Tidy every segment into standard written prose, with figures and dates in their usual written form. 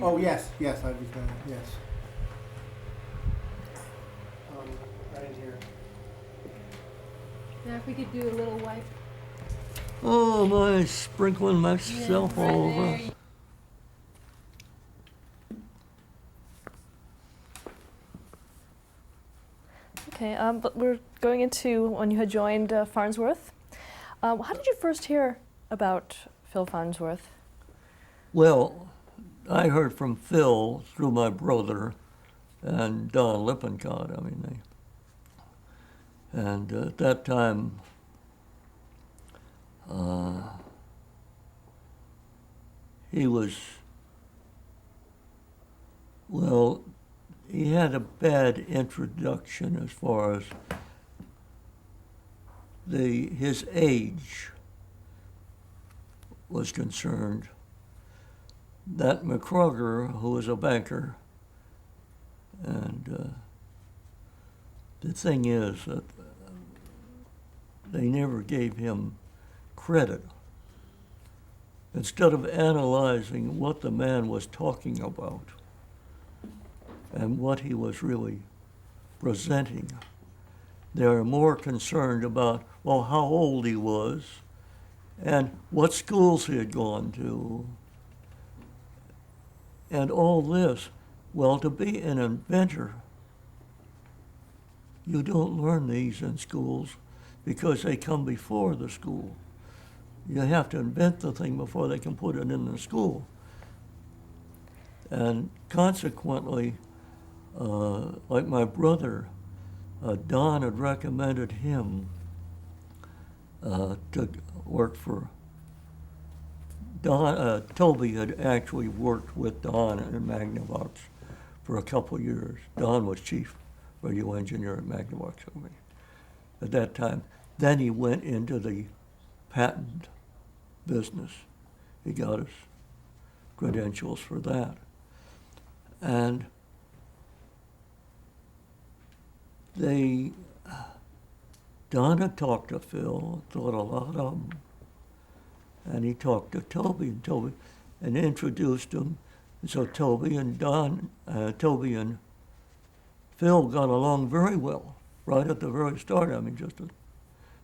Oh, yes, yes, I was gonna, yes. Right in here. Yeah, if we could do a little wipe. Oh, my, sprinkling myself Yeah, right all over. there. Okay, but we're going into when you had joined Farnsworth. How did you first hear about Phil Farnsworth? Well, I heard from Phil through my brother and Don Lippincott. I mean, and at that time, he was, well, he had a bad introduction as far as his age was concerned. That McCrugger, who was a banker, and the thing is that they never gave him credit. Instead of analyzing what the man was talking about and what he was really presenting, they were more concerned about, well, how old he was and what schools he had gone to and all this. Well, to be an inventor, you don't learn these in schools because they come before the school. You have to invent the thing before they can put it in the school. And consequently, like my brother, Don had recommended him to work for Don. Toby had actually worked with Don in Magnavox for a couple of years. Don was chief radio engineer at Magnavox at that time. Then he went into the patent business. He got his credentials for that. And Don had talked to Phil, thought a lot of him, and he talked to Toby and introduced him. And so Toby and Phil got along very well right at the very start. I mean, just a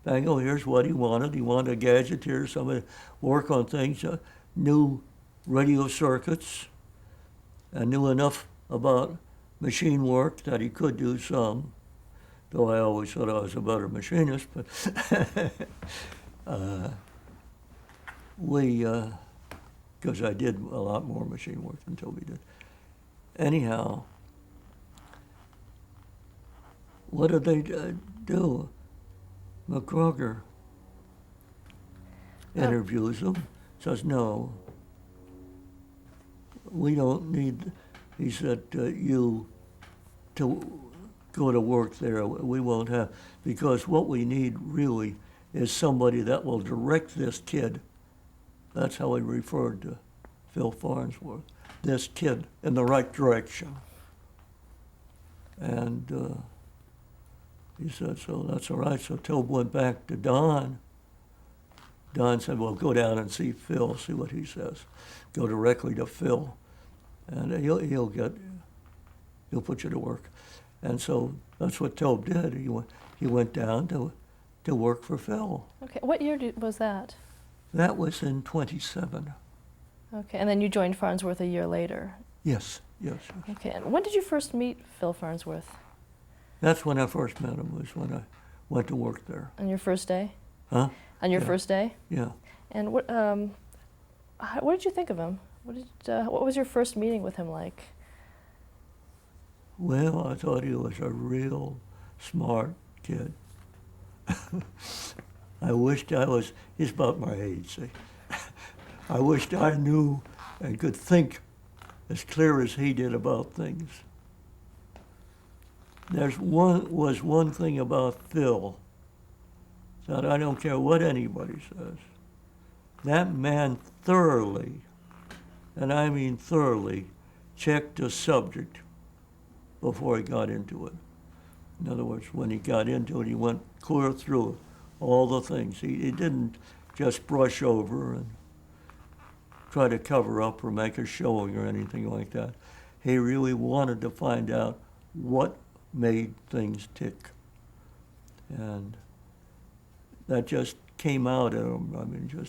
bang, oh, here's what he wanted. He wanted a gadgeteer, somebody to work on things, knew radio circuits, and knew enough about machine work that he could do some, though I always thought I was a better machinist, but because I did a lot more machine work than Toby did. Anyhow, what did they do? McCrugger interviews him, says, no, we don't need, he said, you to go to work there. We won't have, because what we need really is somebody that will direct this kid. That's how he referred to Phil Farnsworth, this kid in the right direction. And he said, so that's all right. So Tobe went back to Don. Don said, well, go down and see Phil, see what he says. Go directly to Phil, and he'll put you to work. And so that's what Tobe did. He went down to work for Phil. Okay, what year was that? That was in 27. Okay, and then you joined Farnsworth a year later. Yes. Okay, and when did you first meet Phil Farnsworth? That's when I first met him, was when I went to work there. On your first day? Huh? On your first day? Yeah. And what did you think of him? What was your first meeting with him like? Well, I thought he was a real smart kid. I wished he's about my age, see. I wished I knew and could think as clear as he did about things. Was one thing about Phil that I don't care what anybody says. That man thoroughly, and I mean thoroughly, checked the subject before he got into it. In other words, when he got into it, he went clear through all the things. He didn't just brush over and try to cover up or make a showing or anything like that. He really wanted to find out what made things tick. And that just came out of him. I mean,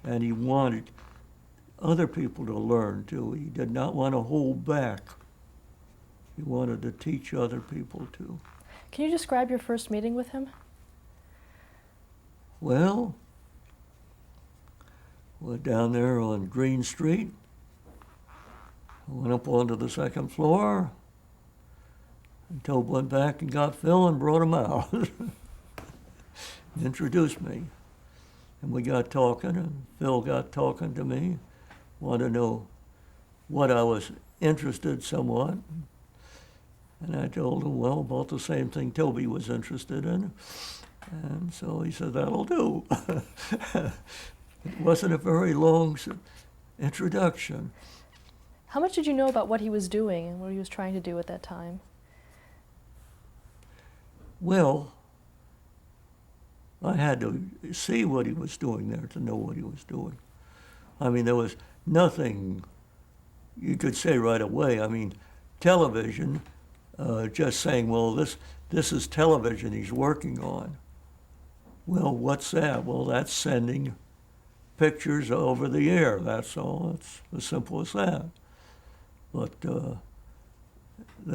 and he wanted other people to learn too. He did not want to hold back. He wanted to teach other people too. Can you describe your first meeting with him? Well, we're down there on Green Street. I went up onto the second floor. And Tobe went back and got Phil and brought him out. Introduced me. And we got talking, and Phil got talking to me. Wanted to know what I was interested somewhat. And I told him, well, about the same thing Toby was interested in. And so he said, that'll do. It wasn't a very long introduction. How much did you know about what he was doing and what he was trying to do at that time? Well, I had to see what he was doing there to know what he was doing. I mean, there was nothing you could say right away. I mean, television, just saying, well, this is television he's working on. Well, what's that? Well, that's sending pictures over the air. That's all. It's as simple as that. But the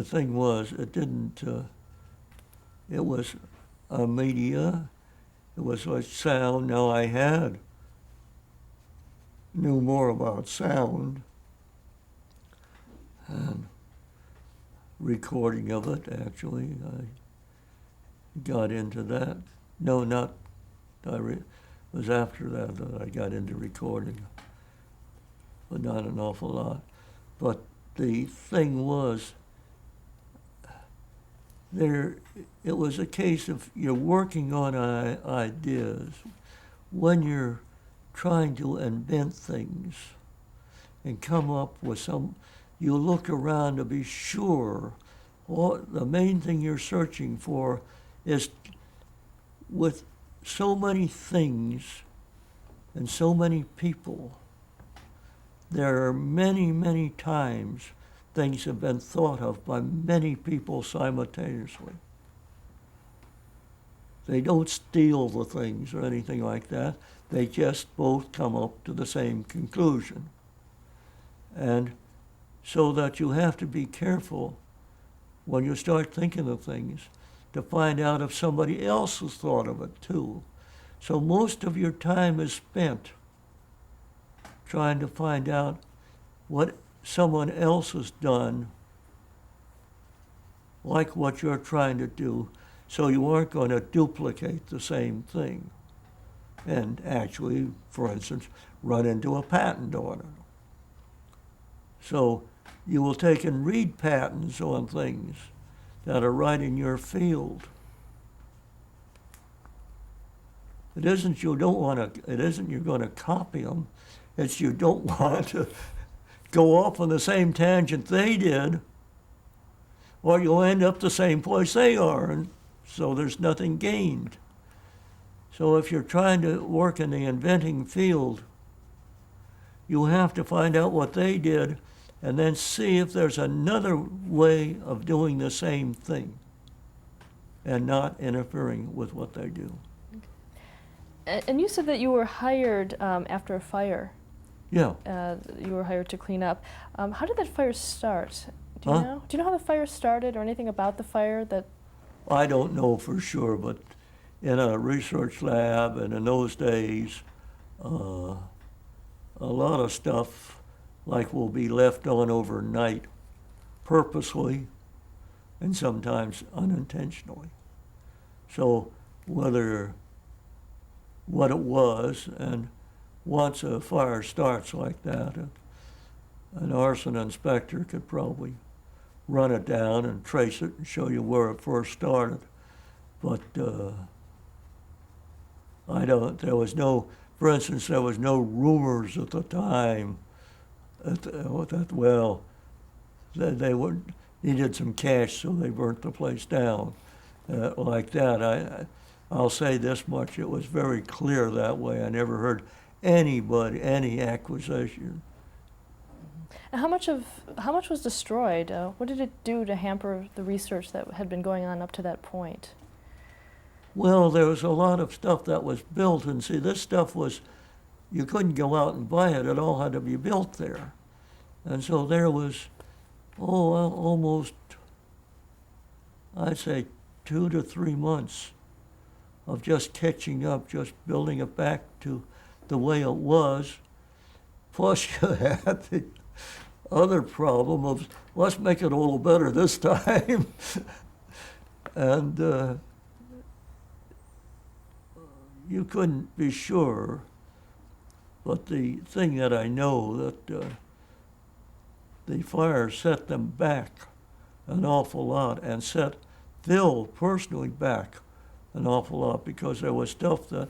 thing was, it didn't, it was a media. It was like sound. Now I knew more about sound and recording of it, actually. I got into that. No, not, it was after that I got into recording, but not an awful lot. But the thing was, it was a case of you're working on ideas. When you're trying to invent things and come up with you look around to be sure. The main thing you're searching for is, with so many things and so many people, there are many, many times things have been thought of by many people simultaneously. They don't steal the things or anything like that. They just both come up to the same conclusion. And so that you have to be careful when you start thinking of things to find out if somebody else has thought of it too. So most of your time is spent trying to find out what someone else has done, like what you're trying to do, so you aren't going to duplicate the same thing and actually, for instance, run into a patent on it. So you will take and read patents on things that are right in your field. It isn't you're going to copy them. It's you don't want to go off on the same tangent they did, or you'll end up the same place they are, and so there's nothing gained. So if you're trying to work in the inventing field, you have to find out what they did and then see if there's another way of doing the same thing and not interfering with what they do. And you said that you were hired after a fire. Yeah. You were hired to clean up. How did that fire start? Do you Huh? know? Do you know how the fire started or anything about the fire that? I don't know for sure, but in a research lab and in those days, a lot of stuff like will be left on overnight purposely and sometimes unintentionally. So what it was, and once a fire starts like that, an arson inspector could probably run it down and trace it and show you where it first started. But there was no rumors at the time they needed some cash, so they burnt the place down. Like that, I'll say this much, it was very clear that way. I never heard anybody, any acquisition. And how much was destroyed? What did it do to hamper the research that had been going on up to that point? Well, there was a lot of stuff that was built, and see, this stuff was, you couldn't go out and buy it. It all had to be built there. And so there was, almost, I'd say 2 to 3 months of just catching up, just building it back to the way it was. Plus you had the other problem of, let's make it a little better this time. And you couldn't be sure, but the thing that I know that the fire set them back an awful lot, and set Phil personally back an awful lot, because there was stuff that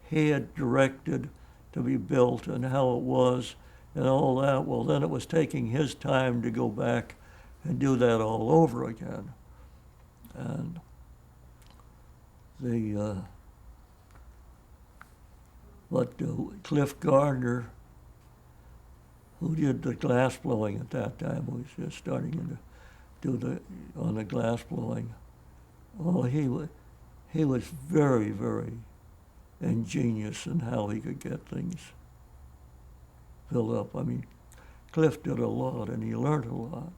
he had directed to be built and how it was and all that. Well, then it was taking his time to go back and do that all over again. And Cliff Gardner, who did the glass blowing at that time, was just starting to do on the glass blowing. Oh, he was very, very ingenious in how he could get things filled up. I mean, Cliff did a lot, and he learned a lot.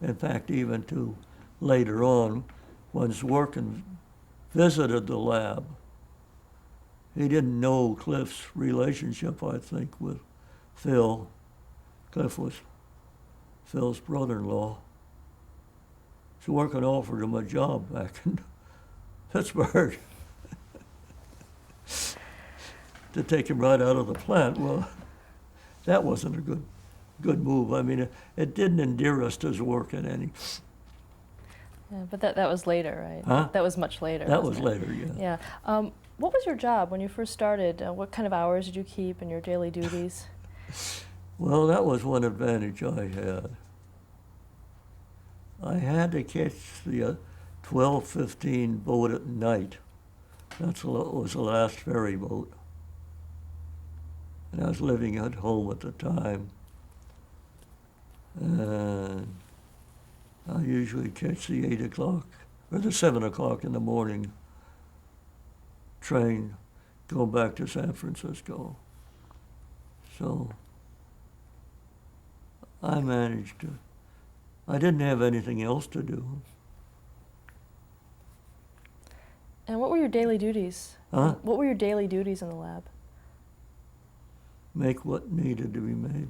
In fact, even to later on, when Zworkin visited the lab, he didn't know Cliff's relationship, I think, with Phil. Cliff was Phil's brother-in-law. Zworkin offered him a job back in Pittsburgh to take him right out of the plant. Well, that wasn't a good move. I mean, it didn't endear us to Zworkin any. Yeah, but that was later, right? Huh? That was much later. That was wasn't it? later, yeah. Yeah. What was your job when you first started? What kind of hours did you keep and your daily duties? Well, that was one advantage I had. I had to catch the 12:15 boat at night. That was the last ferry boat. And I was living at home at the time. And I usually catch the 8 o'clock or the 7 o'clock in the morning train going back to San Francisco. So I managed to. I didn't have anything else to do. And what were your daily duties? Huh? What were your daily duties in the lab? Make what needed to be made.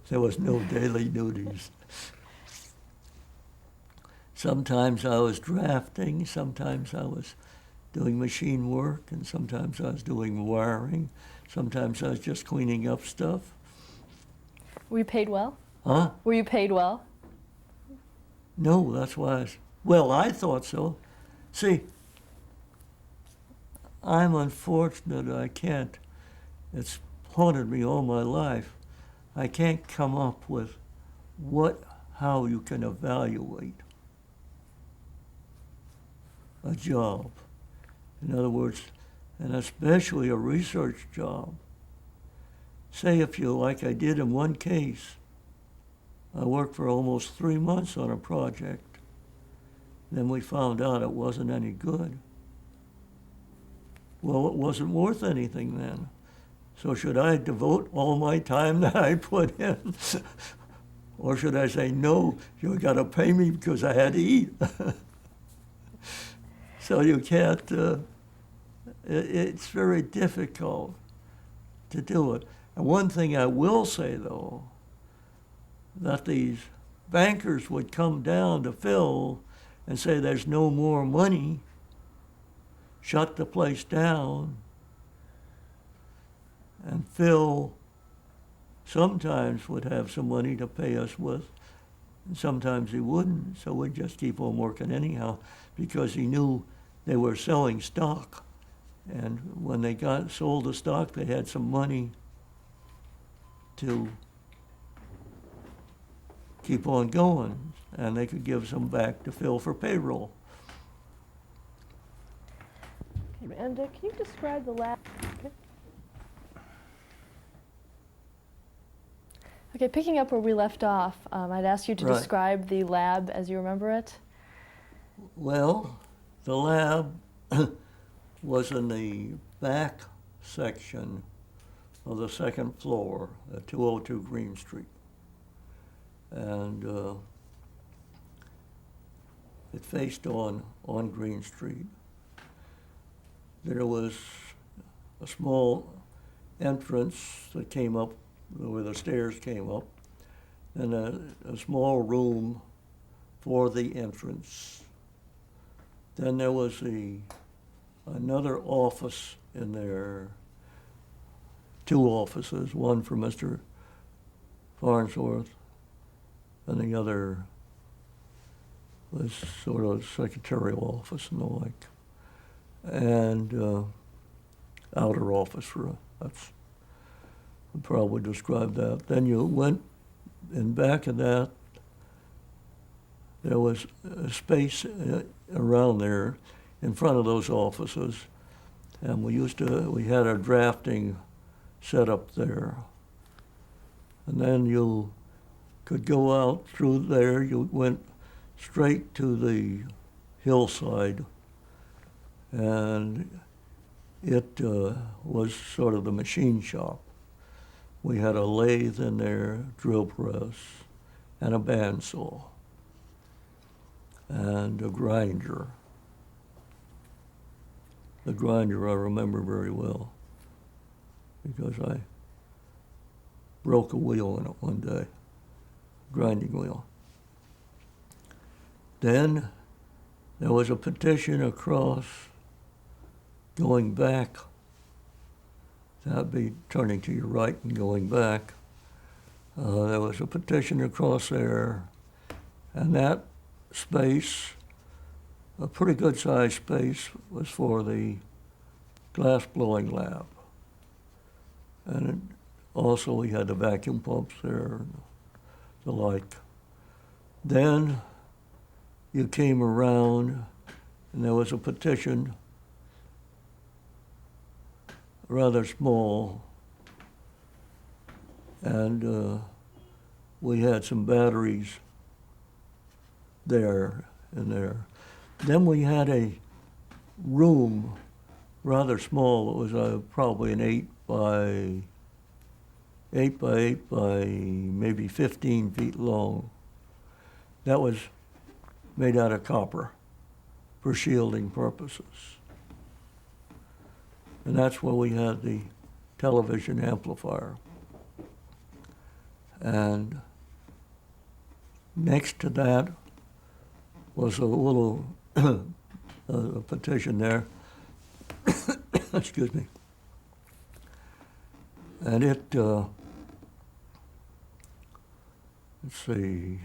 There was no daily duties. Sometimes I was drafting, sometimes I was doing machine work, and sometimes I was doing wiring, sometimes I was just cleaning up stuff. Were you paid well? Huh? Were you paid well? No, that's why well, I thought so. See, I'm unfortunate I can't, it's haunted me all my life. I can't come up with how you can evaluate a job. In other words, and especially a research job. Say if you, like I did in one case, I worked for almost 3 months on a project. Then we found out it wasn't any good. Well, it wasn't worth anything then. So should I devote all my time that I put in? Or should I say, no, you gotta pay me because I had to eat? So you can't, it's very difficult to do it. And one thing I will say, though, that these bankers would come down to Phil and say there's no more money, shut the place down, and Phil sometimes would have some money to pay us with, and sometimes he wouldn't, so we'd just keep on working anyhow, because he knew they were selling stock. And when they sold the stock, they had some money to keep on going, and they could give some back to Phil for payroll. And can you describe the lab? Okay. Okay, picking up where we left off, I'd ask you to Right. describe the lab as you remember it. Well, the lab was in the back section of the second floor at 202 Green Street. And it faced on Green Street. There was a small entrance that came up where the stairs came up, and a small room for the entrance. Then there was another office in there, two offices, one for Mr. Farnsworth, and the other was sort of a secretarial office and the like. And outer office for, that's, I'd probably describe that. Then you went, in back of that, there was a space around there in front of those offices, and we had our drafting set up there. And then you could go out through there, you went straight to the hillside, and it was sort of the machine shop. We had a lathe in there, drill press, and a bandsaw, and a grinder. The grinder I remember very well because I broke a wheel in it one day, grinding wheel. Then there was a petition across going back. That'd be turning to your right and going back. There was a petition across there, and that space, a pretty good sized space, was for the glass blowing lab. And also we had the vacuum pumps there and the like. Then you came around and there was a petition, rather small, and we had some batteries there and there. Then we had a room, rather small. It was probably an 8 by 8 by maybe 15 feet long. That was made out of copper for shielding purposes. And that's where we had the television amplifier. And next to that was a little a petition there. Excuse me. And it, let's see,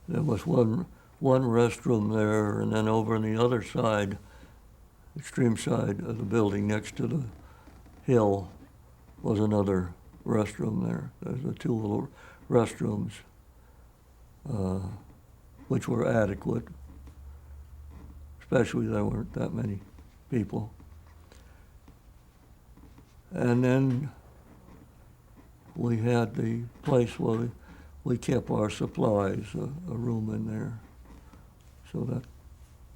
there was one restroom there, and then over on the other side, extreme side of the building next to the hill, was another restroom there. There's the two little restrooms, which were adequate, especially there weren't that many people. And then we had the place where we kept our supplies, a room in there. So that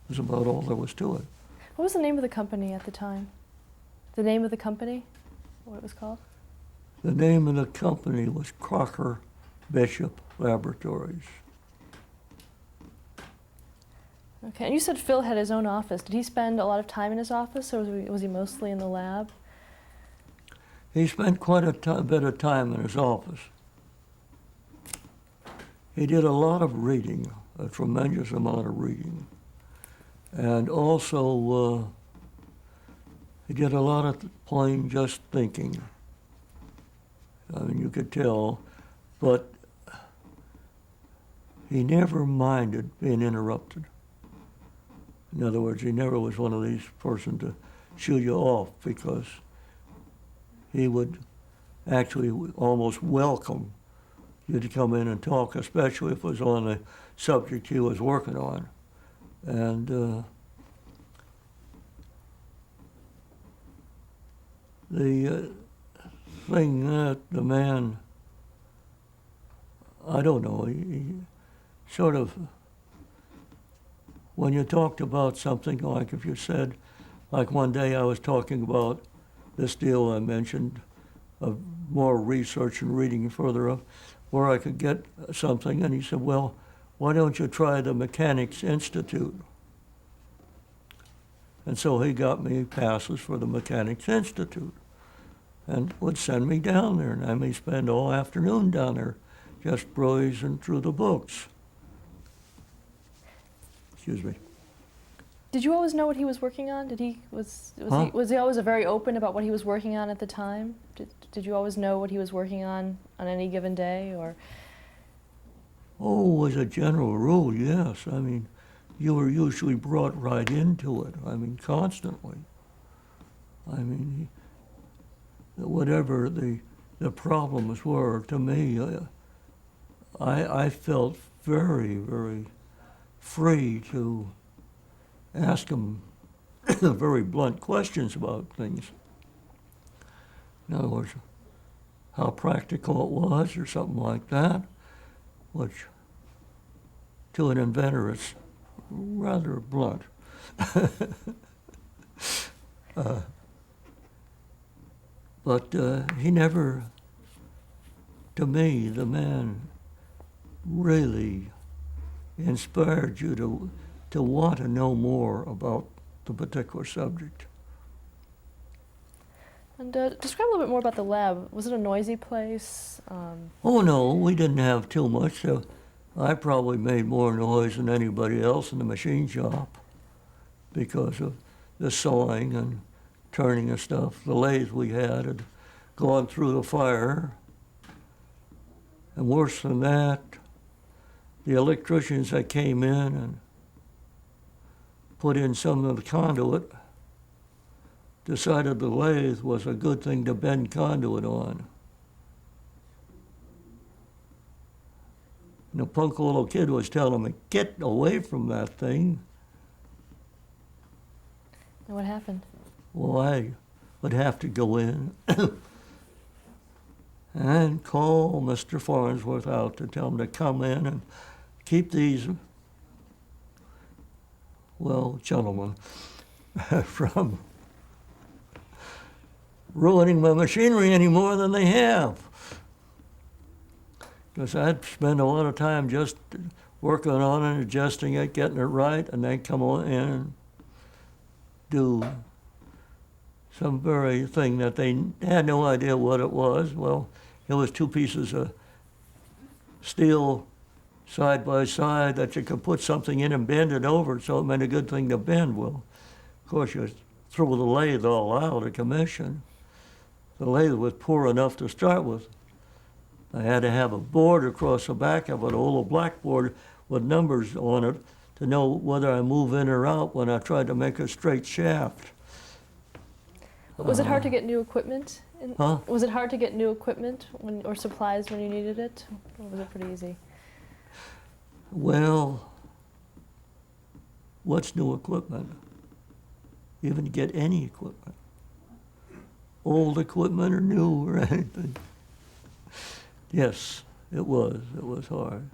was about all there was to it. What was the name of the company at the time? The name of the company? What it was called? The name of the company was Crocker Bishop Laboratories. Okay, and you said Phil had his own office. Did he spend a lot of time in his office, or was he mostly in the lab? He spent quite a bit of time in his office. He did a lot of reading, a tremendous amount of reading. And also, he did a lot of plain just thinking. I mean, you could tell, but he never minded being interrupted. In other words, he never was one of these persons to shoo you off, because he would actually almost welcome you to come in and talk, especially if it was on the subject he was working on. And the thing that the man, I don't know, he sort of, when you talked about something, like if you said, like one day I was talking about this deal I mentioned of more research and reading further up, where I could get something, and he said, well, why don't you try the Mechanics Institute? And so he got me passes for the Mechanics Institute and would send me down there, and I may spend all afternoon down there just browsing through the books. Excuse me. Did you always know what he was working on? Did he was Huh? he always very open about what he was working on at the time? Did you always know what he was working on any given day, or? Oh, as a general rule, yes. I mean, you were usually brought right into it. I mean, constantly. I mean, whatever the problems were, to me, I felt very, very free to ask him very blunt questions about things. In other words, how practical it was or something like that, which to an inventor is rather blunt. But he never, to me, the man really inspired you to want to know more about the particular subject. And describe a little bit more about the lab. Was it a noisy place? Oh no, we didn't have too much. I probably made more noise than anybody else in the machine shop because of the sawing and turning of stuff. The lathe we had gone through the fire. And worse than that, the electricians that came in and put in some of the conduit decided the lathe was a good thing to bend conduit on. And the punk little kid was telling me, get away from that thing. And what happened? Well, I would have to go in and call Mr. Farnsworth out to tell him to come in and keep these, well, gentlemen, from ruining my machinery any more than they have. Because I'd spend a lot of time just working on it, adjusting it, getting it right, and they'd come on in and do some very thing that they had no idea what it was. Well, it was two pieces of steel side by side that you could put something in and bend it over, so it meant a good thing to bend. Well, of course, you threw the lathe all out of commission. The lathe was poor enough to start with. I had to have a board across the back of it, a little blackboard with numbers on it to know whether I move in or out when I tried to make a straight shaft. Was it hard to get new equipment? Huh? Was it hard to get new equipment or supplies when you needed it? Or was it pretty easy? Well, what's new equipment? Even to get any equipment. Old equipment or new or anything. Yes, it was hard.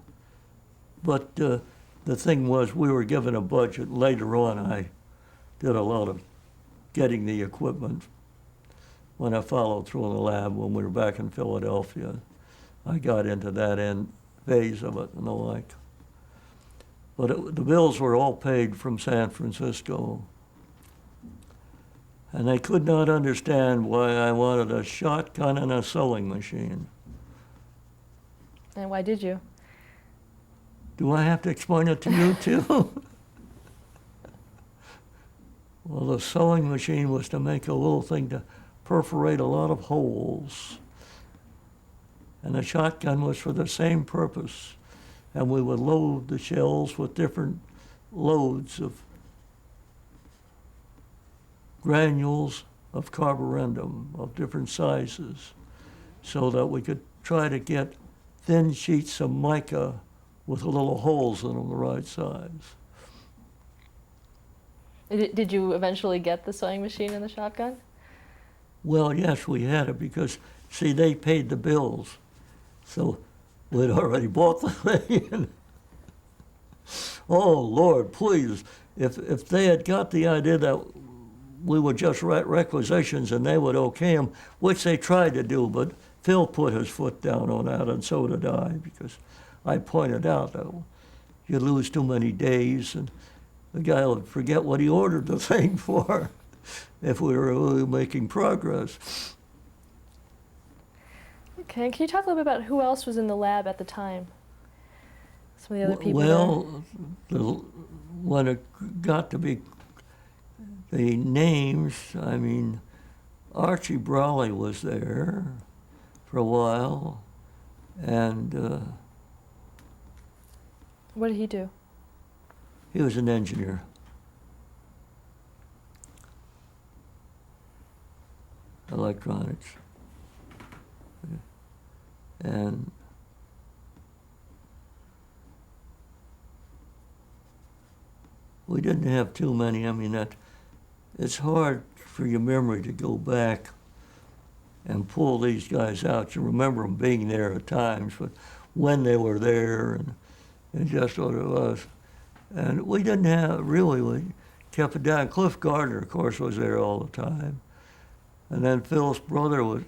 But the thing was, we were given a budget. Later on, I did a lot of getting the equipment. When I followed through in the lab when we were back in Philadelphia, I got into that end phase of it and the like. But the bills were all paid from San Francisco. And they could not understand why I wanted a shotgun and a sewing machine. And why did you? Do I have to explain it to you too? Well, the sewing machine was to make a little thing to perforate a lot of holes. And the shotgun was for the same purpose. And we would load the shells with different loads of granules of carborundum of different sizes so that we could try to get thin sheets of mica with little holes in them the right size. Did you eventually get the sewing machine and the shotgun? Well, yes, we had it because, see, they paid the bills. So we'd already bought the thing. And, oh, Lord, please. If they had got the idea that we would just write requisitions and they would okay them, which they tried to do, but Phil put his foot down on that, and so did I, because I pointed out that you lose too many days, and the guy would forget what he ordered the thing for if we were really making progress. Okay, can you talk a little bit about who else was in the lab at the time? Some of the other people Well, when it got to be the names, I mean, Archie Brawley was there for a while, and What did he do? he was an engineer. Electronics. And we didn't have too many. I mean, it's hard for your memory to go back and pull these guys out. You remember them being there at times, but when they were there and just what it was. And we didn't have, really, we kept it down. Cliff Gardner, of course, was there all the time. And then Phil's brother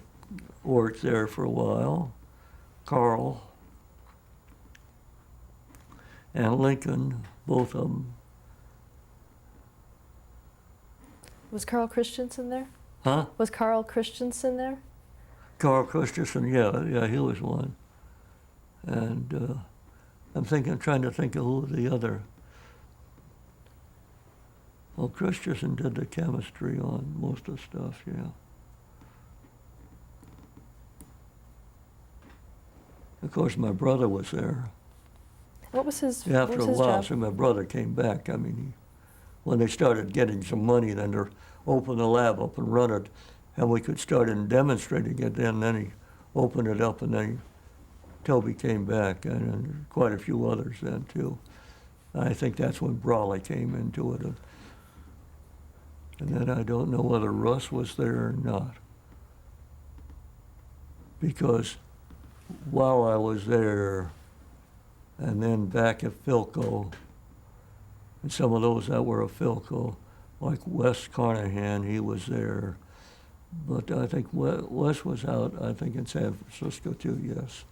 worked there for a while, Carl, and Lincoln, both of them. Was Carl Christensen there? Huh? Was Carl Christensen there? Carl Christensen, yeah, he was one. And I'm trying to think of who the other. Well, Christensen did the chemistry on most of the stuff, yeah. Of course, my brother was there. What was his, Yeah, what after was a his while, job? so my brother came back. I mean, when they started getting some money, then they opened the lab up and run it, and we could start in demonstrating it. And then he opened it up, and then Toby came back, and quite a few others then too. I think that's when Brawley came into it. And then I don't know whether Russ was there or not, because while I was there, and then back at Philco, and some of those that were at Philco, like Wes Carnahan, he was there. But I think Wes was out, I think, in San Francisco too, yes.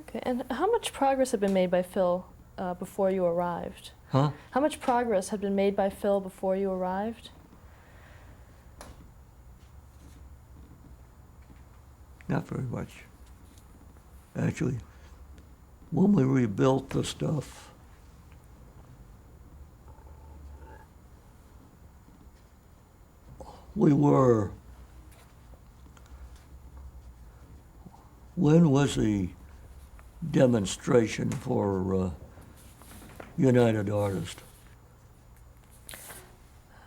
Okay, and how much progress had been made by Phil before you arrived? Huh? How much progress had been made by Phil before you arrived? Not very much. Actually, when we rebuilt the stuff, when was the demonstration for United Artists?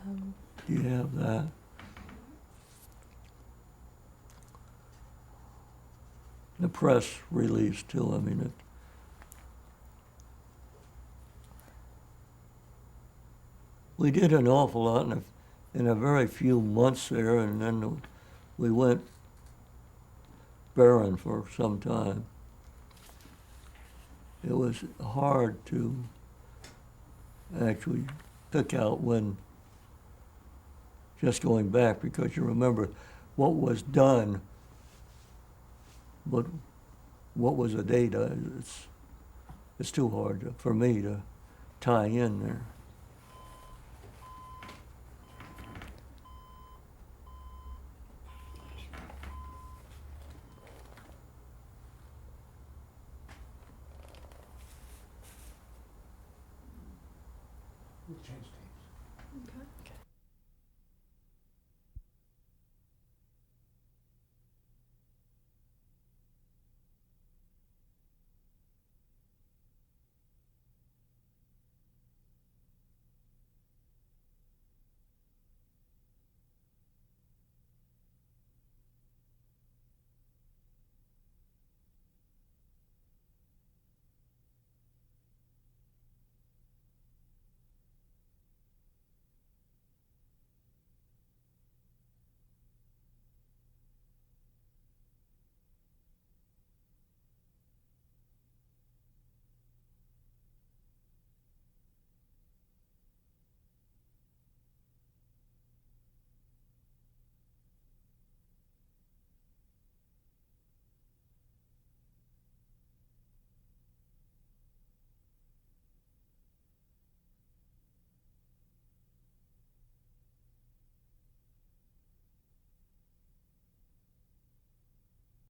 Do you have that? The press release too, I mean, we did an awful lot in a very few months there, and then we went barren for some time. It was hard to actually pick out when, just going back, because you remember what was done, but what was the data? It's too hard for me to tie in there. We'll change